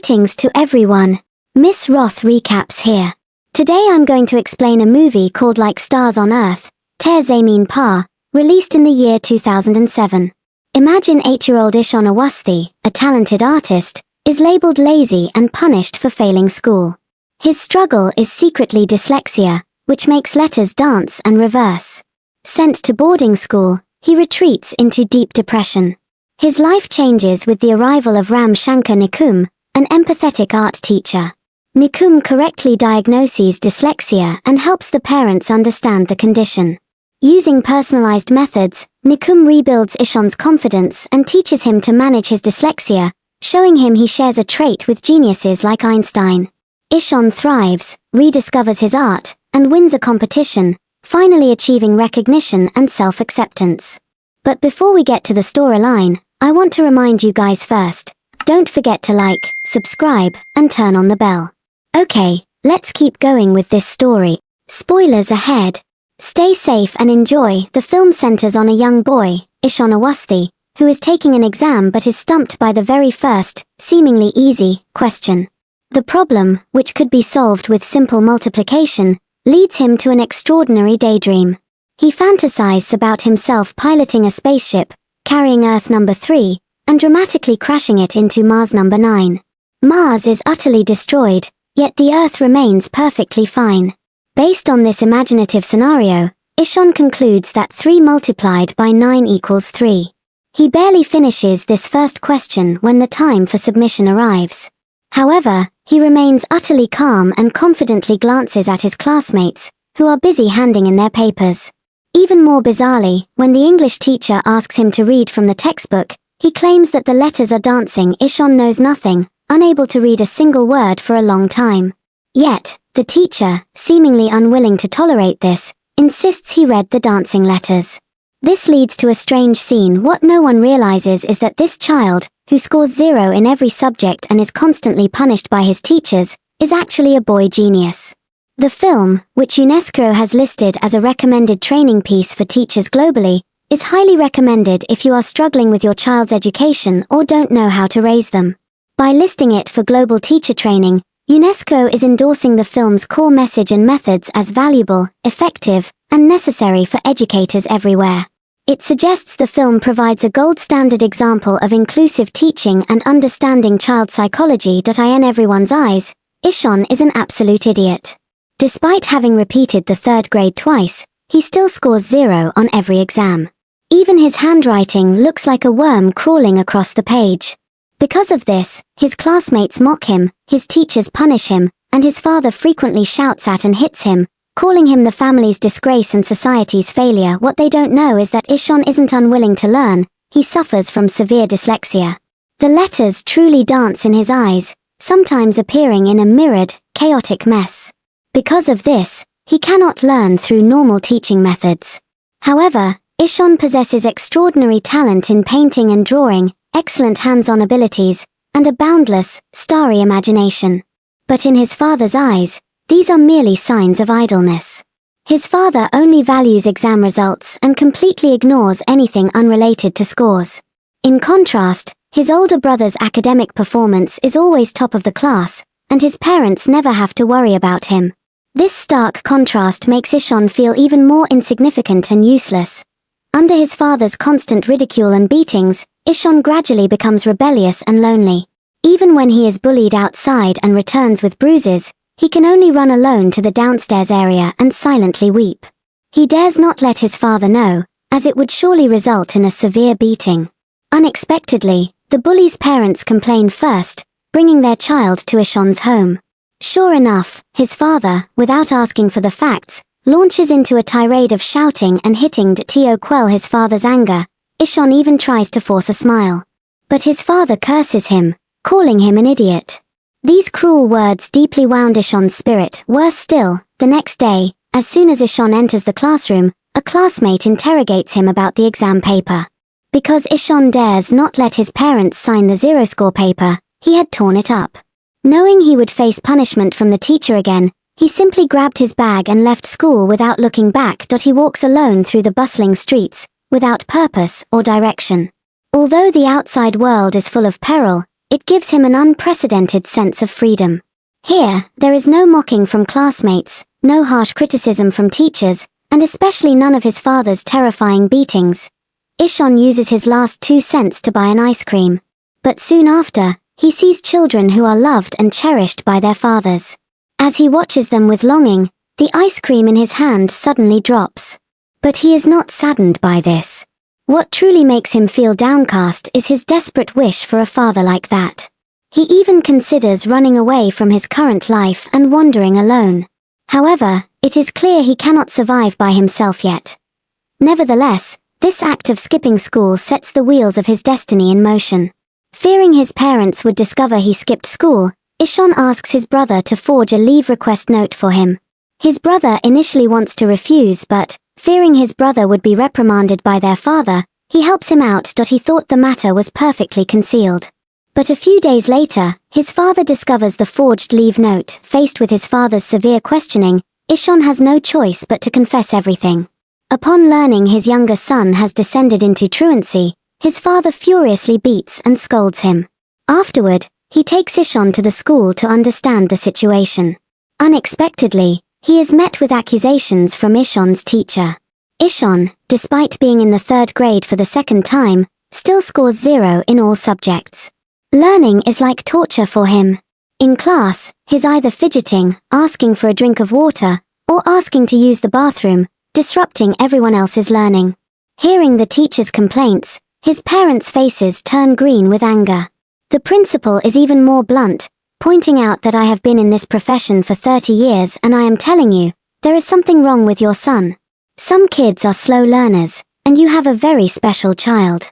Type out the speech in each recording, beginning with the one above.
Greetings to everyone. Miss Roth recaps here. Today I'm going to explain a movie called Like Stars on Earth, Taare Zameen, released in the year 2007. Imagine 8-year-old Ishan Awasthi, a talented artist, is labeled lazy and punished for failing school. His struggle is secretly dyslexia, which makes letters dance and reverse. Sent to boarding school, he retreats into deep depression. His life changes with the arrival of Ram Shankar Nikum, an empathetic art teacher. Nikum correctly diagnoses dyslexia and helps the parents understand the condition. Using personalized methods, Nikum rebuilds Ishan's confidence and teaches him to manage his dyslexia, showing him he shares a trait with geniuses like Einstein. Ishan thrives, rediscovers his art, and wins a competition, finally achieving recognition and self-acceptance. But before we get to the storyline, I want to remind you guys first, don't forget to like, subscribe, and turn on the bell. Okay, let's keep going with this story. Spoilers ahead. Stay safe and enjoy. The film centers on a young boy, Ishan Awasthi, who is taking an exam but is stumped by the very first, seemingly easy, question. The problem, which could be solved with simple multiplication, leads him to an extraordinary daydream. He fantasizes about himself piloting a spaceship, carrying Earth number 3, and dramatically crashing it into Mars number 9. Mars is utterly destroyed, yet the Earth remains perfectly fine. Based on this imaginative scenario, Ishan concludes that 3 multiplied by 9 equals 3. He barely finishes this first question when the time for submission arrives. However, he remains utterly calm and confidently glances at his classmates, who are busy handing in their papers. Even more bizarrely, when the English teacher asks him to read from the textbook, he claims that the letters are dancing. Ishan knows nothing, unable to read a single word for a long time. Yet, the teacher, seemingly unwilling to tolerate this, insists he read the dancing letters. This leads to a strange scene. What no one realizes is that this child, who scores 0 in every subject and is constantly punished by his teachers, is actually a boy genius. The film, which UNESCO has listed as a recommended training piece for teachers globally, is highly recommended if you are struggling with your child's education or don't know how to raise them. By listing it for global teacher training, UNESCO is endorsing the film's core message and methods as valuable, effective, and necessary for educators everywhere. It suggests the film provides a gold standard example of inclusive teaching and understanding child psychology. In everyone's eyes, Ishan is an absolute idiot. Despite having repeated the 3rd grade twice, he still scores 0 on every exam. Even his handwriting looks like a worm crawling across the page. Because of this, his classmates mock him, his teachers punish him, and his father frequently shouts at and hits him, calling him the family's disgrace and society's failure. What they don't know is that Ishan isn't unwilling to learn, he suffers from severe dyslexia. The letters truly dance in his eyes, sometimes appearing in a mirrored, chaotic mess. Because of this, he cannot learn through normal teaching methods. However, Ishan possesses extraordinary talent in painting and drawing, excellent hands-on abilities, and a boundless, starry imagination. But in his father's eyes, these are merely signs of idleness. His father only values exam results and completely ignores anything unrelated to scores. In contrast, his older brother's academic performance is always top of the class, and his parents never have to worry about him. This stark contrast makes Ishan feel even more insignificant and useless. Under his father's constant ridicule and beatings, Ishan gradually becomes rebellious and lonely. Even when he is bullied outside and returns with bruises, he can only run alone to the downstairs area and silently weep. He dares not let his father know, as it would surely result in a severe beating. Unexpectedly, the bully's parents complain first, bringing their child to Ishan's home. Sure enough, his father, without asking for the facts, launches into a tirade of shouting and hitting to quell his father's anger. Ishan even tries to force a smile. But his father curses him, calling him an idiot. These cruel words deeply wound Ishan's spirit. Worse still, the next day, as soon as Ishan enters the classroom, a classmate interrogates him about the exam paper. Because Ishan dares not let his parents sign the 0-score paper, he had torn it up. Knowing he would face punishment from the teacher again, he simply grabbed his bag and left school without looking back. He walks alone through the bustling streets, without purpose or direction. Although the outside world is full of peril, It gives him an unprecedented sense of freedom. Here, there is no mocking from classmates, no harsh criticism from teachers, and especially none of his father's terrifying beatings. Ishon uses his last 2 cents to buy an ice cream. But soon after, he sees children who are loved and cherished by their fathers. As he watches them with longing, the ice cream in his hand suddenly drops. But he is not saddened by this. What truly makes him feel downcast is his desperate wish for a father like that. He even considers running away from his current life and wandering alone. However, it is clear he cannot survive by himself yet. Nevertheless, this act of skipping school sets the wheels of his destiny in motion. Fearing his parents would discover he skipped school, Ishon asks his brother to forge a leave request note for him. His brother initially wants to refuse, but, fearing his brother would be reprimanded by their father, he helps him out. He thought the matter was perfectly concealed. But a few days later, his father discovers the forged leave note. Faced with his father's severe questioning, Ishon has no choice but to confess everything. Upon learning his younger son has descended into truancy, his father furiously beats and scolds him. Afterward, he takes Ishon to the school to understand the situation. Unexpectedly, he is met with accusations from Ishon's teacher. Ishon, despite being in the 3rd grade for the 2nd time, still scores 0 in all subjects. Learning is like torture for him. In class, he's either fidgeting, asking for a drink of water, or asking to use the bathroom, disrupting everyone else's learning. Hearing the teacher's complaints, his parents' faces turn green with anger. The principal is even more blunt, pointing out that I have been in this profession for 30 years and I am telling you, there is something wrong with your son. Some kids are slow learners, and you have a very special child.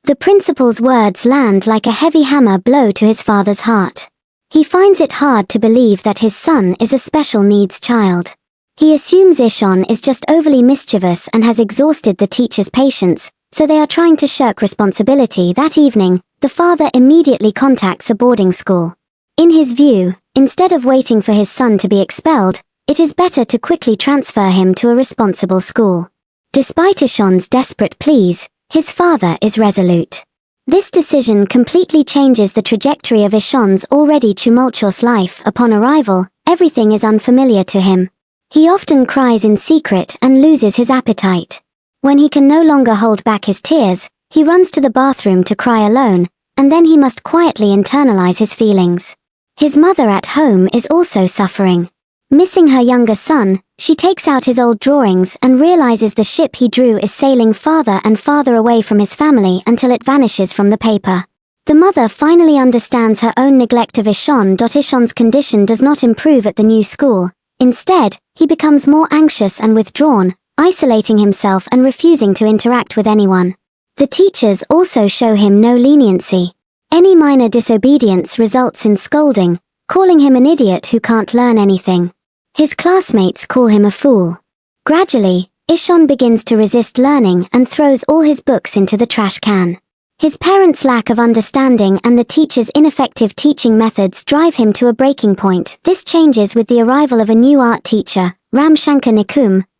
The principal's words land like a heavy hammer blow to his father's heart. He finds it hard to believe that his son is a special needs child. He assumes Ishon is just overly mischievous and has exhausted the teacher's patience, so they are trying to shirk responsibility. That evening, the father immediately contacts a boarding school. In his view, instead of waiting for his son to be expelled, it is better to quickly transfer him to a responsible school. Despite Ishon's desperate pleas, his father is resolute. This decision completely changes the trajectory of Ishon's already tumultuous life. Upon arrival, everything is unfamiliar to him. He often cries in secret and loses his appetite. When he can no longer hold back his tears, he runs to the bathroom to cry alone, and then he must quietly internalize his feelings. His mother at home is also suffering. Missing her younger son, she takes out his old drawings and realizes the ship he drew is sailing farther and farther away from his family until it vanishes from the paper. The mother finally understands her own neglect of Ishon. Ishon's condition does not improve at the new school. Instead, he becomes more anxious and withdrawn, isolating himself and refusing to interact with anyone. The teachers also show him no leniency. Any minor disobedience results in scolding, calling him an idiot who can't learn anything. His classmates call him a fool. Gradually, Ishon begins to resist learning and throws all his books into the trash can. His parents' lack of understanding and the teacher's ineffective teaching methods drive him to a breaking point. This changes with the arrival of a new art teacher, Ramshankar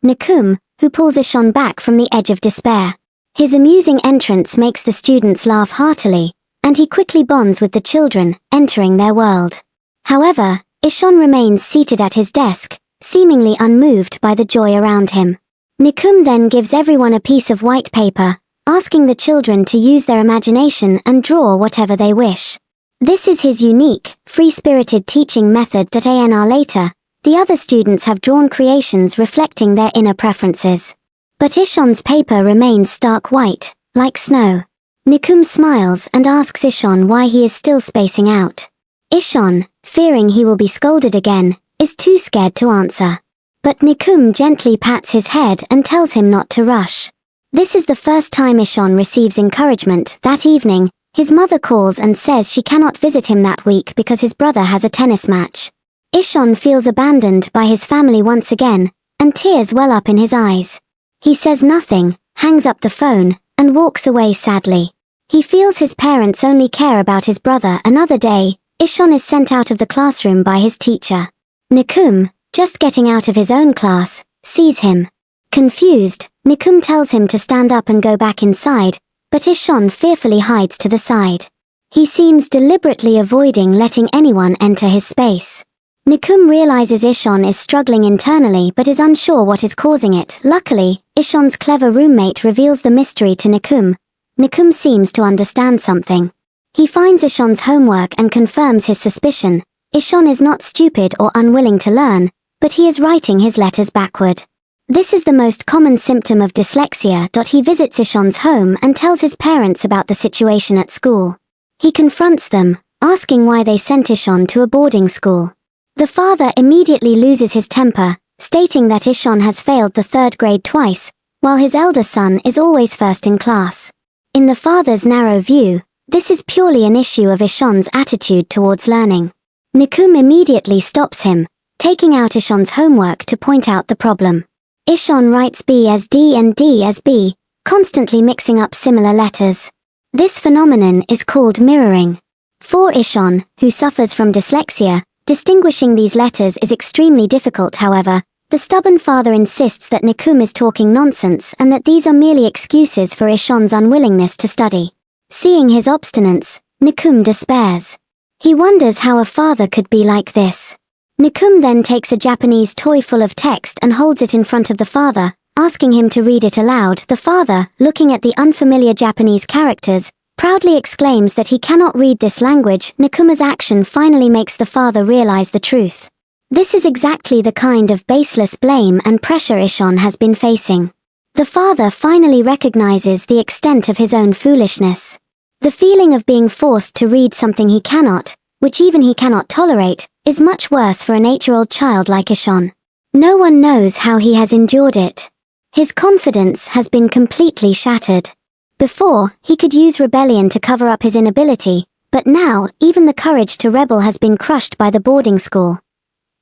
Nikum, who pulls Ishon back from the edge of despair. His amusing entrance makes the students laugh heartily, and he quickly bonds with the children, entering their world. However, Ishon remains seated at his desk, seemingly unmoved by the joy around him. Nikum then gives everyone a piece of white paper, asking the children to use their imagination and draw whatever they wish. This is his unique, free-spirited teaching method. An hour later, the other students have drawn creations reflecting their inner preferences. But Ishon's paper remains stark white, like snow. Nikum smiles and asks Ishon why he is still spacing out. Ishon, fearing he will be scolded again, is too scared to answer. But Nikum gently pats his head and tells him not to rush. This is the first time Ishon receives encouragement. That evening, his mother calls and says she cannot visit him that week because his brother has a tennis match. Ishon feels abandoned by his family once again, and tears well up in his eyes. He says nothing, hangs up the phone, and walks away sadly. He feels his parents only care about his brother. Another day, Ishon is sent out of the classroom by his teacher. Nikum, just getting out of his own class, sees him. Confused, Nikum tells him to stand up and go back inside, but Ishon fearfully hides to the side. He seems deliberately avoiding letting anyone enter his space. Nikum realizes Ishon is struggling internally but is unsure what is causing it. Luckily, Ishon's clever roommate reveals the mystery to Nikum. Nikum seems to understand something. He finds Ishon's homework and confirms his suspicion. Ishon is not stupid or unwilling to learn, but he is writing his letters backward. This is the most common symptom of dyslexia. He visits Ishon's home and tells his parents about the situation at school. He confronts them, asking why they sent Ishon to a boarding school. The father immediately loses his temper, stating that Ishon has failed the 3rd grade twice, while his elder son is always first in class. In the father's narrow view, this is purely an issue of Ishon's attitude towards learning. Nikum immediately stops him, taking out Ishon's homework to point out the problem. Ishon writes B as D and D as B, constantly mixing up similar letters. This phenomenon is called mirroring. For Ishon, who suffers from dyslexia, distinguishing these letters is extremely difficult. However, the stubborn father insists that Nikum is talking nonsense and that these are merely excuses for Ishon's unwillingness to study. Seeing his obstinance, Nikum despairs. He wonders how a father could be like this. Nikum then takes a Japanese toy full of text and holds it in front of the father, asking him to read it aloud. The father, looking at the unfamiliar Japanese characters, proudly exclaims that he cannot read this language. Nikuma's action finally makes the father realize the truth. This is exactly the kind of baseless blame and pressure Ishon has been facing. The father finally recognizes the extent of his own foolishness. The feeling of being forced to read something he cannot, which even he cannot tolerate, is much worse for an 8-year-old child like Ishon. No one knows how he has endured it. His confidence has been completely shattered. Before, he could use rebellion to cover up his inability, but now, even the courage to rebel has been crushed by the boarding school.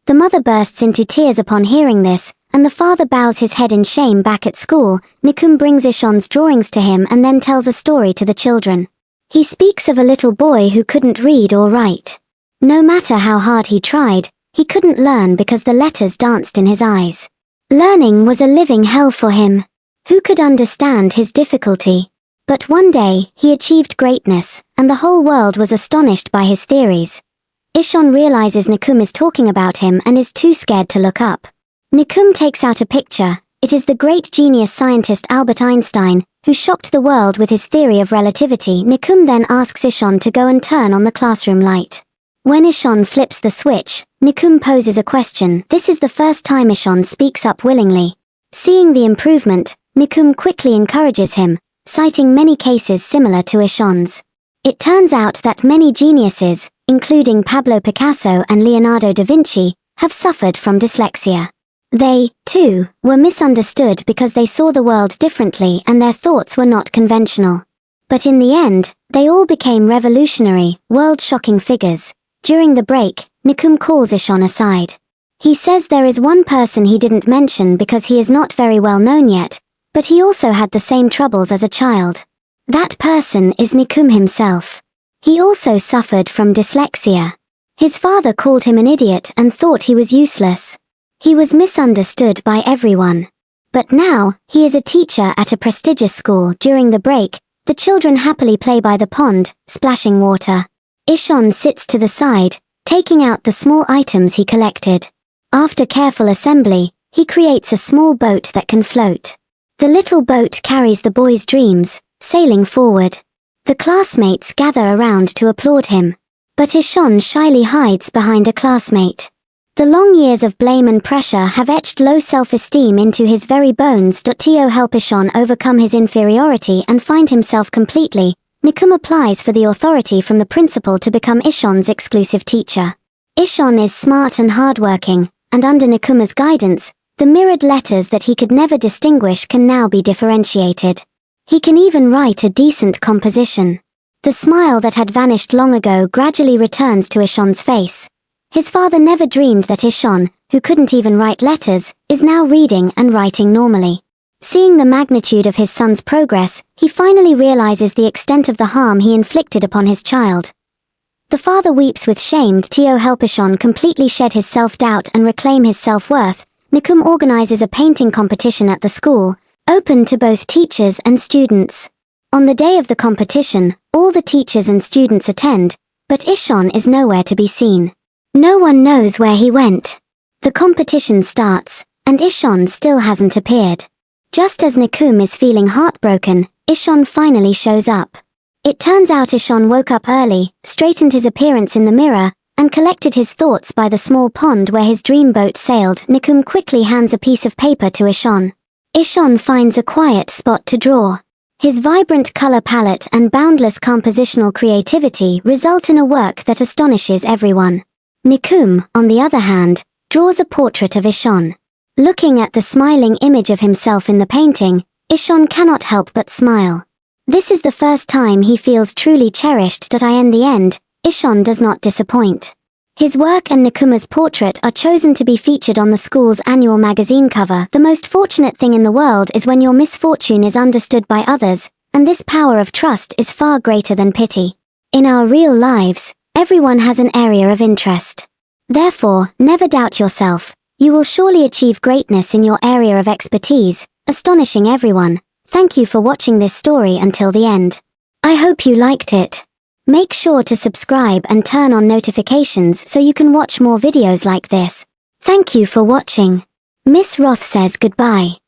The mother bursts into tears upon hearing this, and the father bows his head in shame. Back at school, Nikum brings Ishon's drawings to him and then tells a story to the children. He speaks of a little boy who couldn't read or write. No matter how hard he tried, he couldn't learn because the letters danced in his eyes. Learning was a living hell for him. Who could understand his difficulty? But one day, he achieved greatness, and the whole world was astonished by his theories. Ishon realizes Nikum is talking about him and is too scared to look up. Nikum takes out a picture. It is the great genius scientist Albert Einstein, who shocked the world with his theory of relativity. Nikum then asks Ishon to go and turn on the classroom light. When Ishon flips the switch, Nikum poses a question. This is the first time Ishon speaks up willingly. Seeing the improvement, Nikum quickly encourages him, citing many cases similar to Ishon's. It turns out that many geniuses, including Pablo Picasso and Leonardo da Vinci, have suffered from dyslexia. They, too, were misunderstood because they saw the world differently and their thoughts were not conventional. But in the end, they all became revolutionary, world-shocking figures. During the break, Nikum calls Ishon aside. He says there is one person he didn't mention because he is not very well known yet, but he also had the same troubles as a child. That person is Nikum himself. He also suffered from dyslexia. His father called him an idiot and thought he was useless. He was misunderstood by everyone. But now, he is a teacher at a prestigious school. During the break, the children happily play by the pond, splashing water. Ishon sits to the side, taking out the small items he collected. After careful assembly, he creates a small boat that can float. The little boat carries the boy's dreams, sailing forward. The classmates gather around to applaud him. But Ishon shyly hides behind a classmate. The long years of blame and pressure have etched low self-esteem into his very bones. To help Ishon overcome his inferiority and find himself completely, Nikum applies for the authority from the principal to become Ishon's exclusive teacher. Ishon is smart and hardworking, and under Nikuma's guidance, the mirrored letters that he could never distinguish can now be differentiated. He can even write a decent composition. The smile that had vanished long ago gradually returns to Ishon's face. His father never dreamed that Ishon, who couldn't even write letters, is now reading and writing normally. Seeing the magnitude of his son's progress, he finally realizes the extent of the harm he inflicted upon his child. The father weeps with shame. To help Ishon completely shed his self-doubt and reclaim his self-worth, Nikum organizes a painting competition at the school, open to both teachers and students. On the day of the competition, all All the teachers and students attend, but Ishon is nowhere to be seen. No one knows where he went. The competition starts, and Ishon still hasn't appeared. Just as Nikum is feeling heartbroken, Ishon finally shows up. It turns out Ishon woke up early, straightened his appearance in the mirror, and collected his thoughts by the small pond where his dream boat sailed. Nikum quickly hands a piece of paper to Ishon. Ishon finds a quiet spot to draw. His vibrant color palette and boundless compositional creativity result in a work that astonishes everyone. Nikum, on the other hand, draws a portrait of Ishon. Looking at the smiling image of himself in the painting, Ishon cannot help but smile. This is the first time he feels truly cherished. In the end, Ishon does not disappoint. His work and Nikuma's portrait are chosen to be featured on the school's annual magazine cover. The most fortunate thing in the world is when your misfortune is understood by others, and this power of trust is far greater than pity. In our real lives, everyone has an area of interest. Therefore, never doubt yourself. You will surely achieve greatness in your area of expertise, astonishing everyone. Thank you for watching this story until the end. I hope you liked it. Make sure to subscribe and turn on notifications so you can watch more videos like this. Thank you for watching. Miss Roth says goodbye.